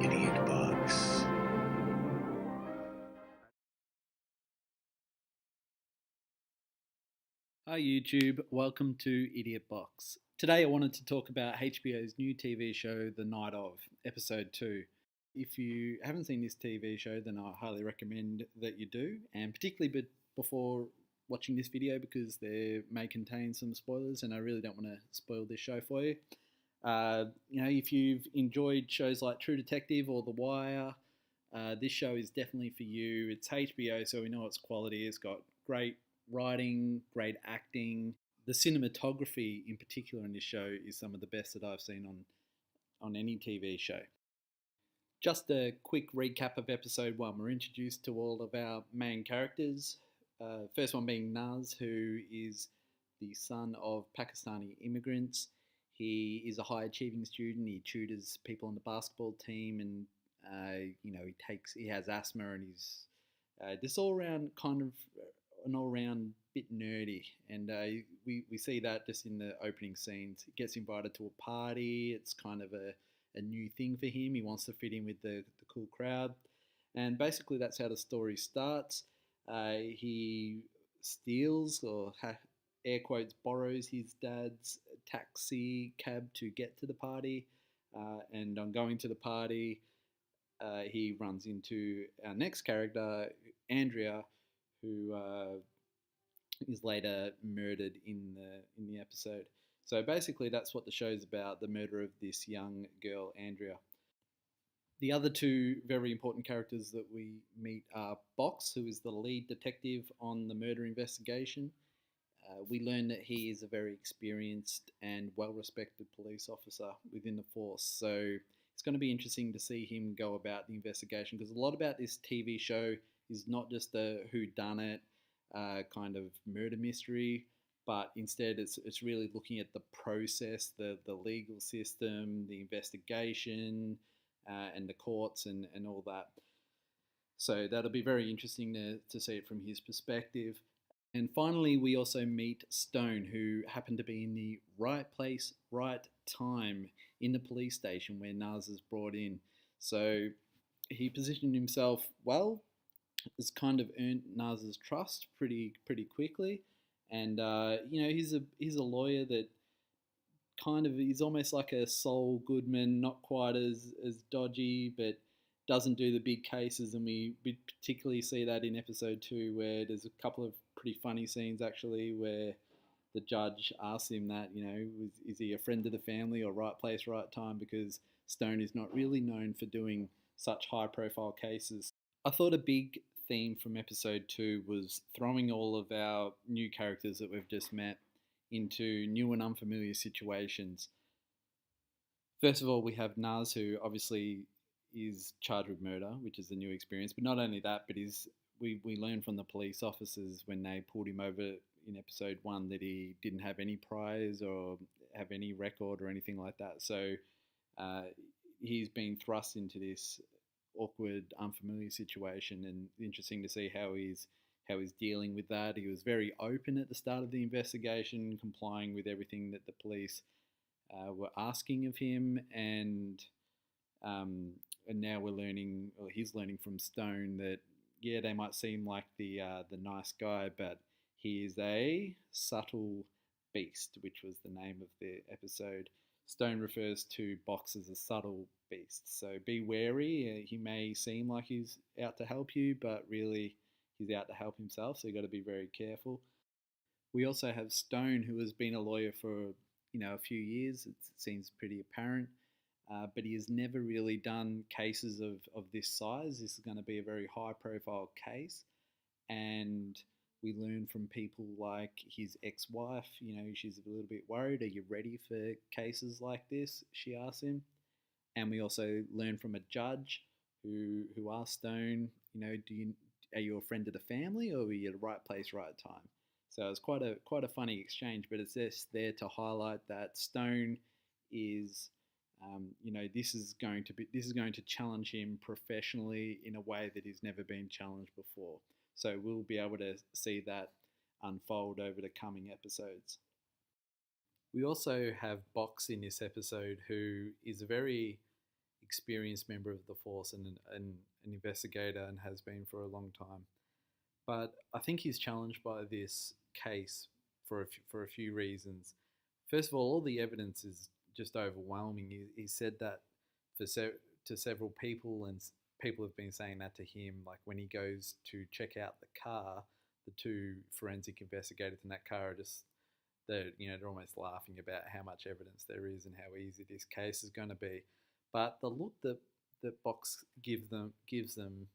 Idiot Box. Hi YouTube, welcome to Idiot Box. Today I wanted to talk about HBO's new TV show, The Night Of, Episode 2. If you haven't seen this TV show, then I highly recommend that you do, and particularly before watching this video because they may contain some spoilers and I really don't want to spoil this show for you. If you've enjoyed shows like True Detective or The Wire, this show is definitely for you. It's HBO, so we know it's quality. It's got great writing, great acting. The cinematography, in particular, in this show is some of the best that I've seen on any TV show. Just a quick recap of episode 1. We're introduced to all of our main characters. First one being Naz, who is the son of Pakistani immigrants. He is a high achieving student. He tutors people on the basketball team, and he has asthma, and he's this all around kind of an all round bit nerdy. And we see that just in the opening scenes. He gets invited to a party. It's kind of a new thing for him. He wants to fit in with the cool crowd, and basically that's how the story starts. He steals or air quotes borrows his dad's taxi cab to get to the party, and on going to the party, he runs into our next character, Andrea, who is later murdered in the episode. So basically, that's what the show's about: the murder of this young girl, Andrea. The other two very important characters that we meet are Box, who is the lead detective on the murder investigation. We learn that he is a very experienced and well respected police officer within the force. So it's going to be interesting to see him go about the investigation, because a lot about this TV show is not just a whodunit kind of murder mystery, but instead it's really looking at the process, the legal system, the investigation, and the courts and all that. So that'll be very interesting to see it from his perspective. And finally, we also meet Stone, who happened to be in the right place, right time in the police station where Naz is brought in. So he positioned himself well, has kind of earned Naz's trust pretty quickly, and he's a lawyer that kind of is almost like a Saul Goodman, not quite as dodgy, but doesn't do the big cases. And we particularly see that in episode 2, where there's a couple of pretty funny scenes actually, where the judge asks him that, is he a friend of the family or right place, right time? Because Stone is not really known for doing such high profile cases. I thought a big theme from episode 2 was throwing all of our new characters that we've just met into new and unfamiliar situations. First of all, we have Naz, who obviously is charged with murder, which is a new experience. But not only that, but we learn from the police officers when they pulled him over in episode 1 that he didn't have any priors or have any record or anything like that. So uh, he's been thrust into this awkward, unfamiliar situation, and interesting to see how he's dealing with that. He was very open at the start of the investigation, complying with everything that the police were asking of him, um, and now we're learning, or he's learning from Stone, that yeah, they might seem like the nice guy, but he is a subtle beast, which was the name of the episode. Stone refers to Box as a subtle beast, so be wary. He may seem like he's out to help you, but really he's out to help himself. So you got to be very careful. We also have Stone, who has been a lawyer for a few years. It seems pretty apparent, but he has never really done cases of this size. This is going to be a very high-profile case, and we learn from people like his ex-wife. She's a little bit worried. Are you ready for cases like this? She asks him, and we also learn from a judge who asked Stone, are you a friend of the family, or are you at the right place, right time? So it's quite a funny exchange, but it's just there to highlight that Stone is, this is going to challenge him professionally in a way that he's never been challenged before. So we'll be able to see that unfold over the coming episodes. We also have Box in this episode, who is a very experienced member of the force and an investigator and has been for a long time. But I think he's challenged by this case for a few reasons. First of all the evidence is just overwhelming. He said that to several people, and people have been saying that to him. Like when he goes to check out the car, the two forensic investigators in that car are just they're almost laughing about how much evidence there is and how easy this case is going to be. But the look that Box gives them,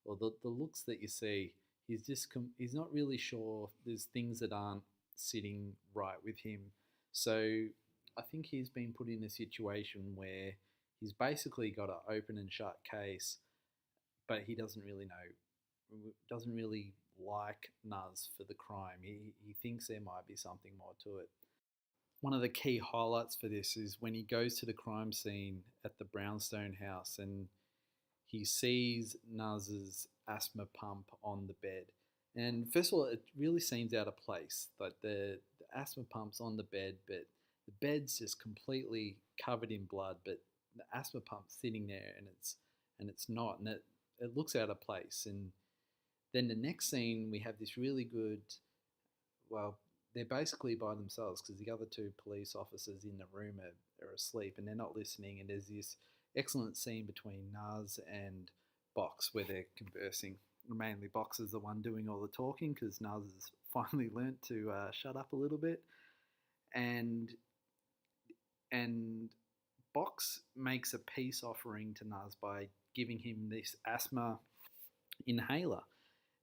or the looks that you see, he's not really sure. There's things that aren't sitting right with him. So I think he's been put in a situation where he's basically got an open and shut case, but he doesn't really like Nuz for the crime. He thinks there might be something more to it. One of the key highlights for this is when he goes to the crime scene at the Brownstone house and he sees Nuz's asthma pump on the bed. And first of all, it really seems out of place. Like the asthma pump's on the bed, but the bed's just completely covered in blood, but the asthma pump's sitting there and it's not. And it looks out of place. And then the next scene, we have this really good, well, they're basically by themselves because the other two police officers in the room are asleep and they're not listening. And there's this excellent scene between Naz and Box where they're conversing. Mainly Box is the one doing all the talking because Naz has finally learnt to shut up a little bit. And Box makes a peace offering to Naz by giving him this asthma inhaler.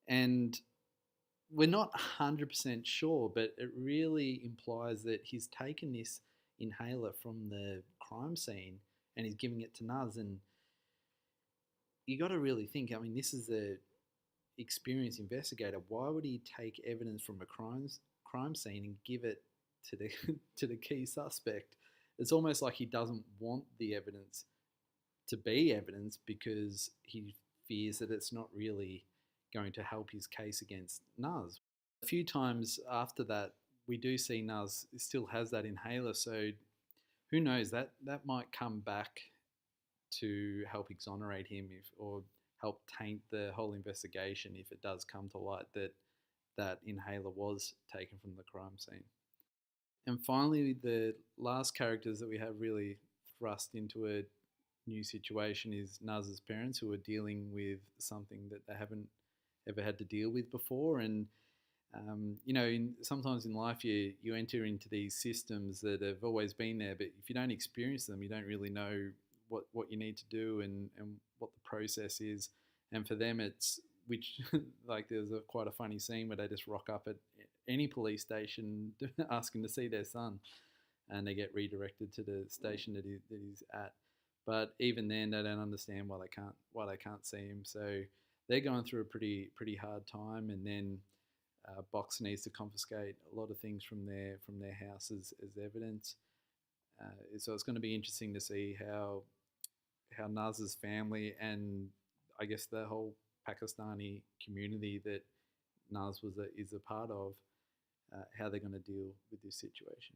And we're not 100% sure, but it really implies that he's taken this inhaler from the crime scene and he's giving it to Naz. And you got to really think, I mean, this is a experienced investigator. Why would he take evidence from a crime scene and give it to the to the key suspect? It's almost like he doesn't want the evidence to be evidence because he fears that it's not really going to help his case against Nuz. A few times after that, we do see Nuz still has that inhaler, so who knows, that might come back to help exonerate him or help taint the whole investigation if it does come to light that that inhaler was taken from the crime scene. And finally, the last characters that we have really thrust into a new situation is Naz's parents, who are dealing with something that they haven't ever had to deal with before. And sometimes in life you enter into these systems that have always been there, but if you don't experience them, you don't really know what you need to do and what the process is. And for them, it's which like there's quite a funny scene where they just rock up at any police station asking to see their son, and they get redirected to the station that he's at. But even then, they don't understand why they can't see him. So they're going through a pretty hard time, and then Box needs to confiscate a lot of things from their house as evidence. So it's going to be interesting to see how Naz's family and I guess the whole Pakistani community that Naz is a part of, how they're going to deal with this situation.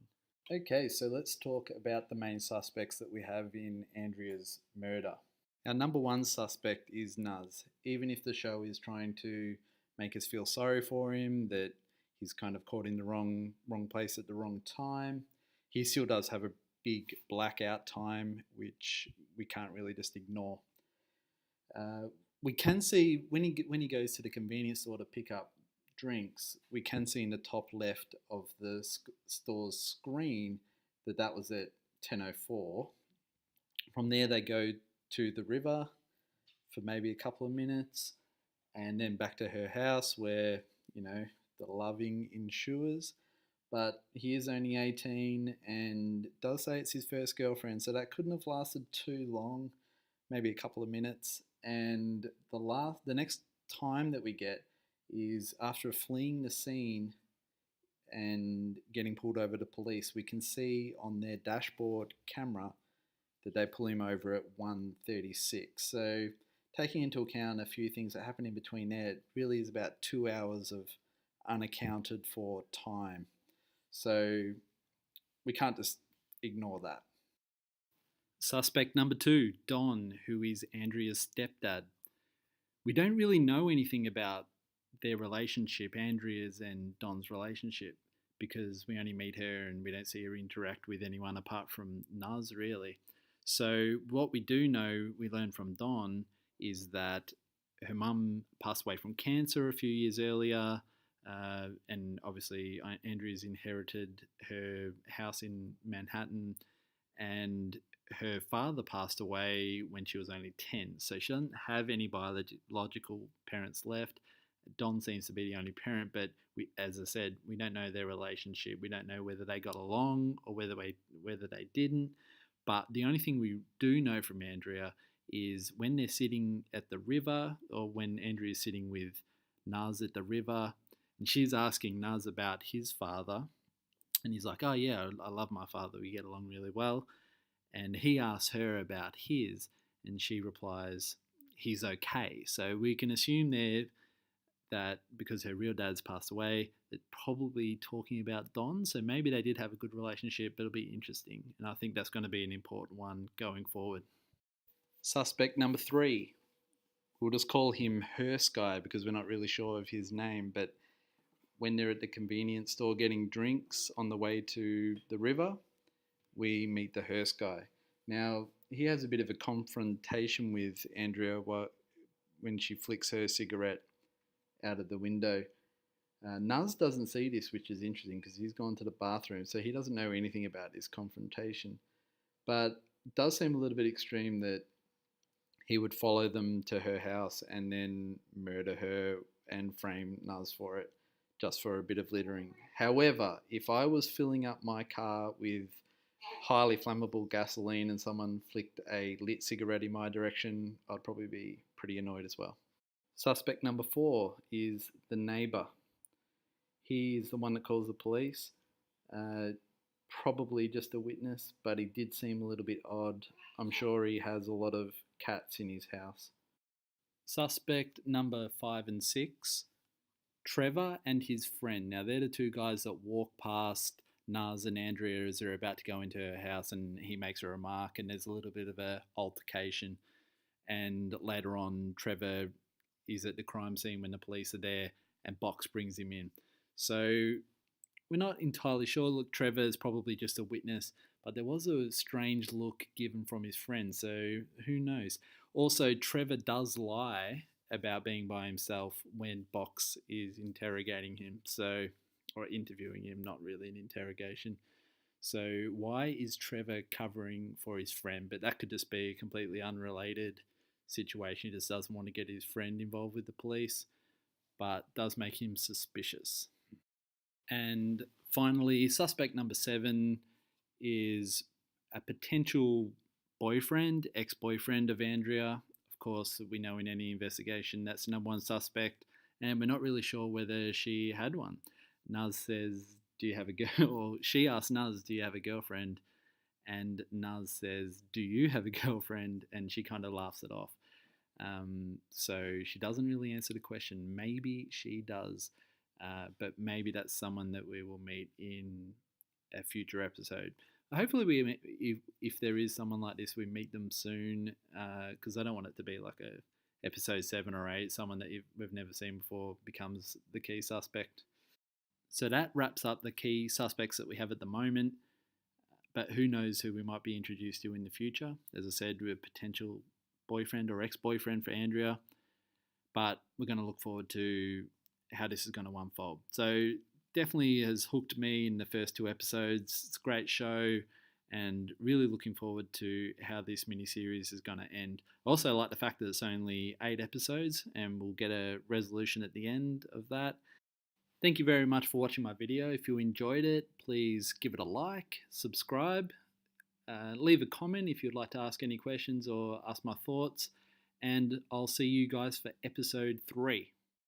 Okay, so let's talk about the main suspects that we have in Andrea's murder. Our number one suspect is Naz. Even if the show is trying to make us feel sorry for him, that he's kind of caught in the wrong place at the wrong time, he still does have a big blackout time, which we can't really just ignore. We can see when he goes to the convenience store to pick up drinks, we can see in the top left of the store's screen that was at 10:04. From there, they go to the river for maybe a couple of minutes, and then back to her house where the loving ensues. But he is only 18 and does say it's his first girlfriend, so that couldn't have lasted too long, maybe a couple of minutes. And the next time that we get is after fleeing the scene and getting pulled over to police. We can see on their dashboard camera that they pull him over at 1:36. So taking into account a few things that happen in between there, it really is about 2 hours of unaccounted for time. So we can't just ignore that. Suspect number 2, Don, who is Andrea's stepdad. We don't really know anything about their relationship, Andrea's and Don's relationship, because we only meet her and we don't see her interact with anyone apart from Naz, really. So, what we do know, we learn from Don, is that her mum passed away from cancer a few years earlier. And obviously, Andrea's inherited her house in Manhattan, and her father passed away when she was only 10. So she doesn't have any biological parents left. Don seems to be the only parent, but as I said, we don't know their relationship. We don't know whether they got along or whether they didn't. But the only thing we do know from Andrea is when they're sitting at the river, or when Andrea's sitting with Naz at the river, and she's asking Naz about his father, and he's like, "Oh yeah, I love my father. We get along really well." And he asks her about his, and she replies, "He's okay." So we can assume there that because her real dad's passed away, they're probably talking about Don. So maybe they did have a good relationship, but it'll be interesting. And I think that's going to be an important one going forward. Suspect number 3. We'll just call him Hearst Guy because we're not really sure of his name. But when they're at the convenience store getting drinks on the way to the river, we meet the Hearst Guy. Now, he has a bit of a confrontation with Andrea when she flicks her cigarette out of the window. Nuz doesn't see this, which is interesting because he's gone to the bathroom, so he doesn't know anything about this confrontation. But it does seem a little bit extreme that he would follow them to her house and then murder her and frame Nuz for it, just for a bit of littering. However, if I was filling up my car with highly flammable gasoline and someone flicked a lit cigarette in my direction, I'd probably be pretty annoyed as well. Suspect number 4 is the neighbour. He's the one that calls the police. Uh, Probably just a witness, but he did seem a little bit odd. I'm sure he has a lot of cats in his house. Suspect number 5 and 6, Trevor and his friend. Now, they're the two guys that walk past Naz and Andrea as they're about to go into her house, and he makes a remark, and there's a little bit of a altercation. And later on, Trevor is at the crime scene when the police are there, and Box brings him in. So we're not entirely sure. Look, Trevor is probably just a witness, but there was a strange look given from his friend, so who knows? Also, Trevor does lie about being by himself when Box is interrogating him, or interviewing him, not really an interrogation. So why is Trevor covering for his friend? But that could just be a completely unrelated situation. He just doesn't want to get his friend involved with the police, but does make him suspicious. And finally, suspect number 7 is a potential boyfriend, ex-boyfriend of Andrea. Of course, we know in any investigation that's the number one suspect, and we're not really sure whether she had one. Nuz says, "Do you have a girl?" Or she asks Nuz, "Do you have a girlfriend?" And Nuz says, "Do you have a girlfriend?" And she kind of laughs it off. So she doesn't really answer the question. Maybe she does, but maybe that's someone that we will meet in a future episode. Hopefully, if there is someone like this, we meet them soon, because I don't want it to be like a episode 7 or 8, someone that we've never seen before becomes the key suspect. So that wraps up the key suspects that we have at the moment. But who knows who we might be introduced to in the future. As I said, we're a potential boyfriend or ex-boyfriend for Andrea. But we're going to look forward to how this is going to unfold. So definitely has hooked me in the first 2 episodes. It's a great show, and really looking forward to how this miniseries is going to end. I also like the fact that it's only 8 episodes, and we'll get a resolution at the end of that. Thank you very much for watching my video. If you enjoyed it, please give it a like, subscribe, leave a comment if you'd like to ask any questions or ask my thoughts, and I'll see you guys for episode 3.